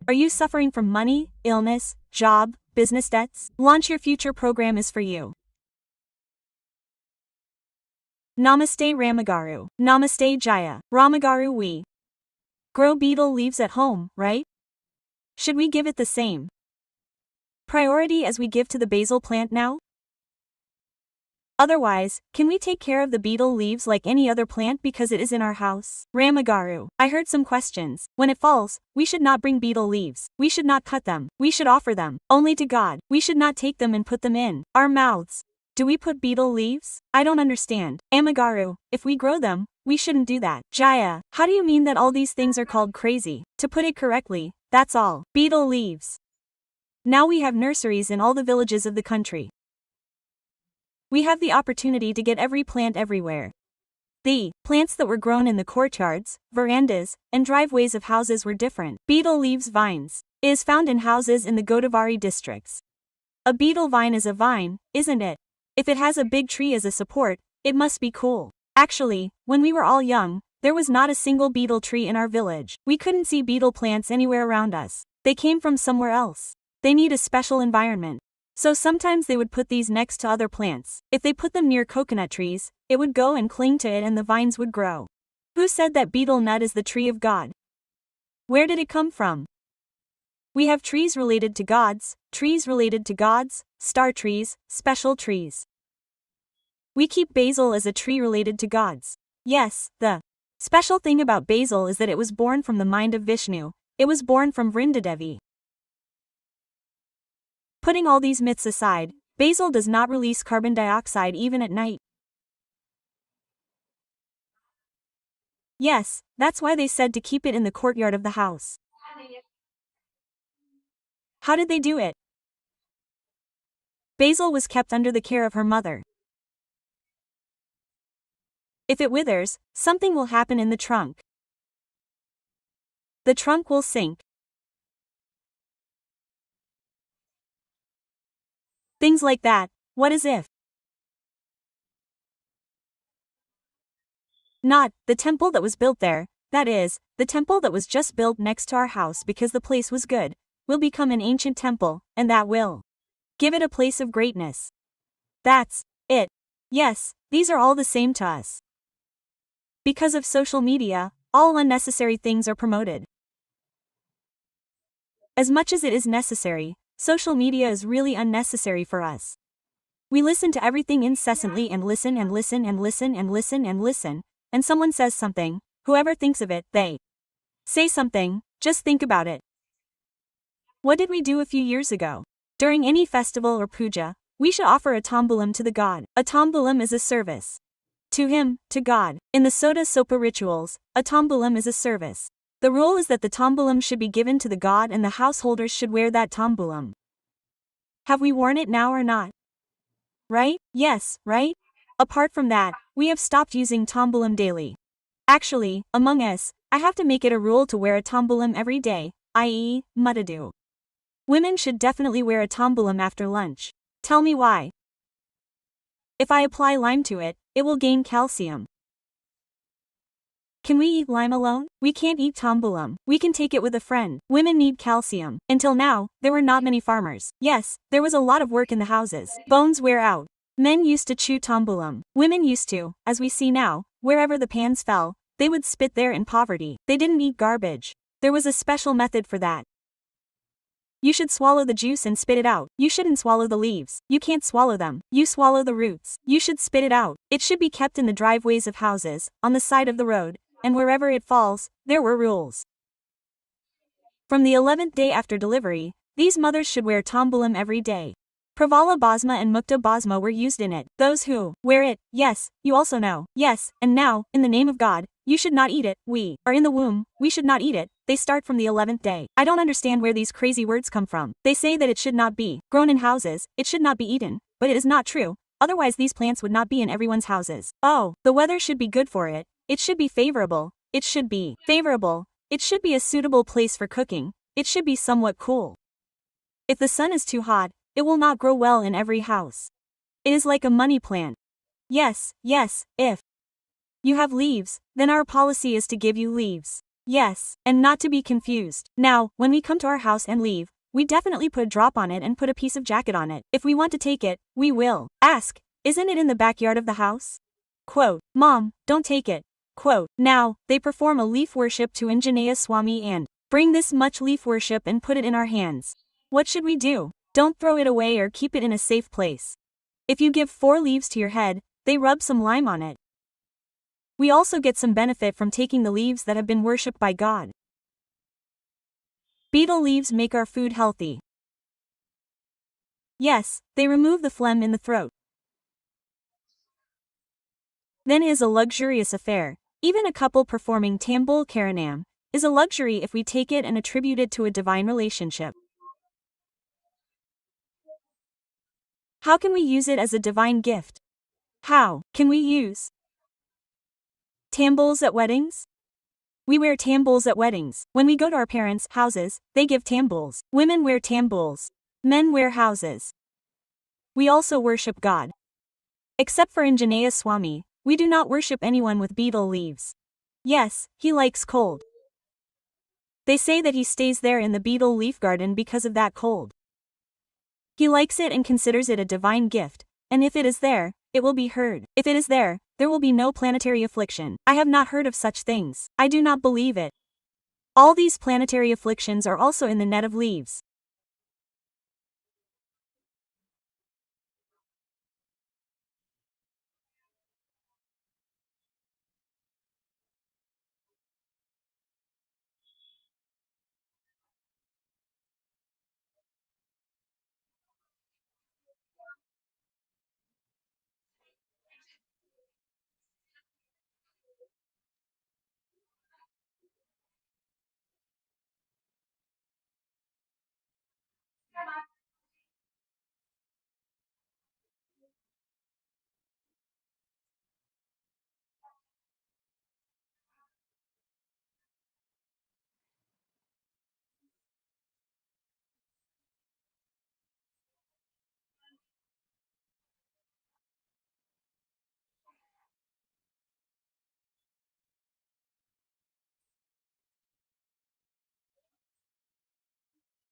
Are you suffering from money, illness, job, business debts? Launch Your Future program is for you. Namaste Ramagaru. Namaste Jaya. Ramagaru, we grow beetle leaves at home, right? Should we give it the same priority as we give to the basil plant now? Otherwise, can we take care of the beetle leaves like any other plant because it is in our house? Ramagaru, I heard some questions. When it falls, we should not bring beetle leaves. We should not cut them. We should offer them only to God. We should not take them and put them in our mouths. Do we put beetle leaves? I don't understand. Amagaru, if we grow them, we shouldn't do that. Jaya, how do you mean that all these things are called crazy? To put it correctly, that's all. Beetle leaves. Now we have nurseries in all the villages of the country. We have the opportunity to get every plant everywhere. The plants that were grown in the courtyards, verandas, and driveways of houses were different. Beetle leaves vines is found in houses in the Godavari districts. A beetle vine is a vine, isn't it? If it has a big tree as a support, it must be cool. Actually, when we were all young, there was not a single beetle tree in our village. We couldn't see beetle plants anywhere around us. They came from somewhere else. They need a special environment. So sometimes they would put these next to other plants. If they put them near coconut trees, it would go and cling to it and the vines would grow. Who said that beetle nut is the tree of God? Where did it come from? We have trees related to gods, star trees, special trees. We keep basil as a tree related to gods. Yes, the special thing about basil is that it was born from the mind of Vishnu. It was born from Vrindadevi. Putting all these myths aside, basil does not release carbon dioxide even at night. Yes, that's why they said to keep it in the courtyard of the house. How did they do it? Basil was kept under the care of her mother. If it withers, something will happen in the trunk. The trunk will sink. Things like that. What as if? Not the temple that was built there, that is, the temple that was just built next to our house because the place was good, will become an ancient temple, and that will give it a place of greatness. That's it. Yes, these are all the same to us. Because of social media, all unnecessary things are promoted. As much as it is necessary, social media is really unnecessary for us. We listen to everything incessantly and listen and listen and listen and listen and listen, and someone says something, whoever thinks of it, they say something, just think about it. What did we do a few years ago? During any festival or puja, we should offer a tambulam to the god. A tambulam is a service to him, to God. In the Soda Sopa rituals, a tambulam is a service. The rule is that the tambulam should be given to the god and the householders should wear that tambulam. Have we worn it now or not? Right? Yes, right? Apart from that, we have stopped using tambulam daily. Actually, among us, I have to make it a rule to wear a tambulam every day, i.e., mudadu. Women should definitely wear a tambulam after lunch. Tell me why. If I apply lime to it, it will gain calcium. Can we eat lime alone? We can't eat tambulam. We can take it with a friend. Women need calcium. Until now, there were not many farmers. Yes, there was a lot of work in the houses. Bones wear out. Men used to chew tambulam. Women used to, as we see now, wherever the pans fell, they would spit there in poverty. They didn't eat garbage. There was a special method for that. You should swallow the juice and spit it out. You shouldn't swallow the leaves. You can't swallow them. You swallow the roots. You should spit it out. It should be kept in the driveways of houses, on the side of the road, and wherever it falls, there were rules. From the 11th day after delivery, these mothers should wear tambulam every day. Pravala Basma and Mukta Basma were used in it. Those who wear it, yes, you also know. Yes, and now, in the name of God, you should not eat it. We are in the womb, we should not eat it. They start from the 11th day. I don't understand where these crazy words come from. They say that it should not be grown in houses, it should not be eaten, but it is not true. Otherwise these plants would not be in everyone's houses. Oh, the weather should be good for it. It should be favorable. It should be favorable. It should be a suitable place for cooking. It should be somewhat cool. If the sun is too hot, it will not grow well in every house. It is like a money plant. Yes, if you have leaves, then our policy is to give you leaves. Yes, and not to be confused. Now, when we come to our house and leave, we definitely put a drop on it and put a piece of jacket on it. If we want to take it, we will. Ask, isn't it in the backyard of the house? Quote, Mom, don't take it. Quote, now, they perform a leaf worship to Anjaneya Swami and bring this much leaf worship and put it in our hands. What should we do? Don't throw it away or keep it in a safe place. If you give 4 leaves to your head, they rub some lime on it. We also get some benefit from taking the leaves that have been worshipped by God. Betel leaves make our food healthy. Yes, they remove the phlegm in the throat. Then is a luxurious affair. Even a couple performing Tambul Karanam is a luxury if we take it and attribute it to a divine relationship. How can we use it as a divine gift? How can we use tambuls at weddings? We wear tambuls at weddings. When we go to our parents' houses, they give tambuls. Women wear tambuls. Men wear houses. We also worship God. Except for Anjaneya Swami, we do not worship anyone with betel leaves. Yes, he likes cold. They say that he stays there in the betel leaf garden because of that cold. He likes it and considers it a divine gift, and if it is there, it will be heard. If it is there will be no planetary affliction. I have not heard of such things. I do not believe it. All these planetary afflictions are also in the net of leaves.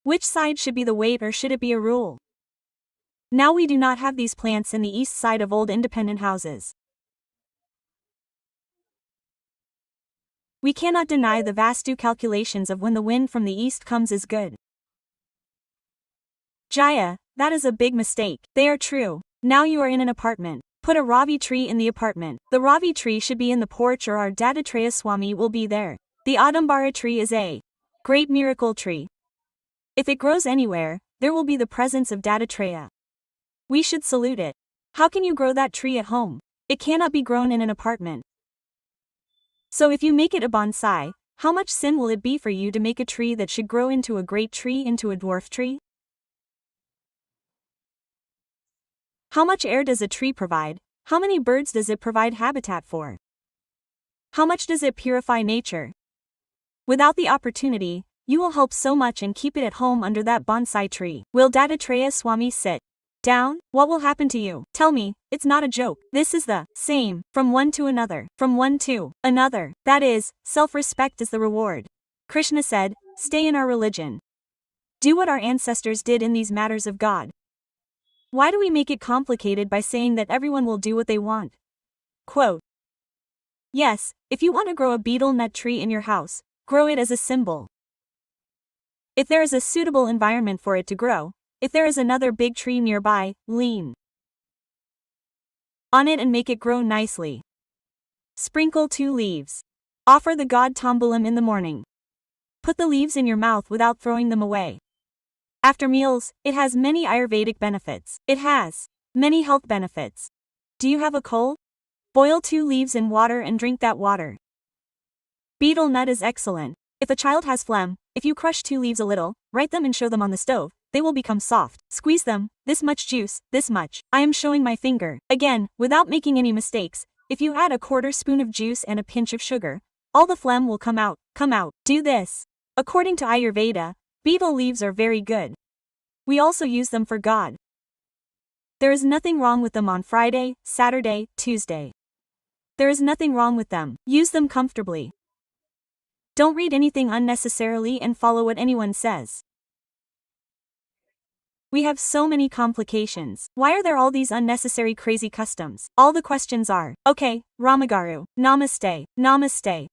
Which side should be the weight or should it be a rule? Now we do not have these plants in the east side of old independent houses. We cannot deny the Vastu calculations of when the wind from the east comes is good. Jaya, that is a big mistake. They are true. Now you are in an apartment. Put a Ravi tree in the apartment. The Ravi tree should be in the porch or our Dattatreya Swami will be there. The Adambara tree is a great miracle tree. If it grows anywhere, there will be the presence of Dattatreya. We should salute it. How can you grow that tree at home? It cannot be grown in an apartment. So if you make it a bonsai, how much sin will it be for you to make a tree that should grow into a great tree into a dwarf tree? How much air does a tree provide? How many birds does it provide habitat for? How much does it purify nature? Without the opportunity, you will help so much and keep it at home under that bonsai tree. Will Dattatreya Swami sit down? What will happen to you? Tell me, it's not a joke. This is the same, from one to another, from one to another. That is, self-respect is the reward. Krishna said, stay in our religion. Do what our ancestors did in these matters of God. Why do we make it complicated by saying that everyone will do what they want? Quote. Yes, if you want to grow a betel nut tree in your house, grow it as a symbol. If there is a suitable environment for it to grow, if there is another big tree nearby, lean on it and make it grow nicely. Sprinkle 2 leaves. Offer the god tambulam in the morning. Put the leaves in your mouth without throwing them away. After meals, it has many Ayurvedic benefits. It has many health benefits. Do you have a cold? Boil 2 leaves in water and drink that water. Betel nut is excellent. If a child has phlegm, if you crush 2 leaves a little, write them and show them on the stove, they will become soft. Squeeze them, this much juice, this much. I am showing my finger. Again, without making any mistakes, if you add a 1/4 spoon of juice and a pinch of sugar, all the phlegm will come out. Do this. According to Ayurveda, betel leaves are very good. We also use them for God. There is nothing wrong with them on Friday, Saturday, Tuesday. There is nothing wrong with them. Use them comfortably. Don't read anything unnecessarily and follow what anyone says. We have so many complications. Why are there all these unnecessary crazy customs? All the questions are, okay, Ramagaru, namaste, namaste.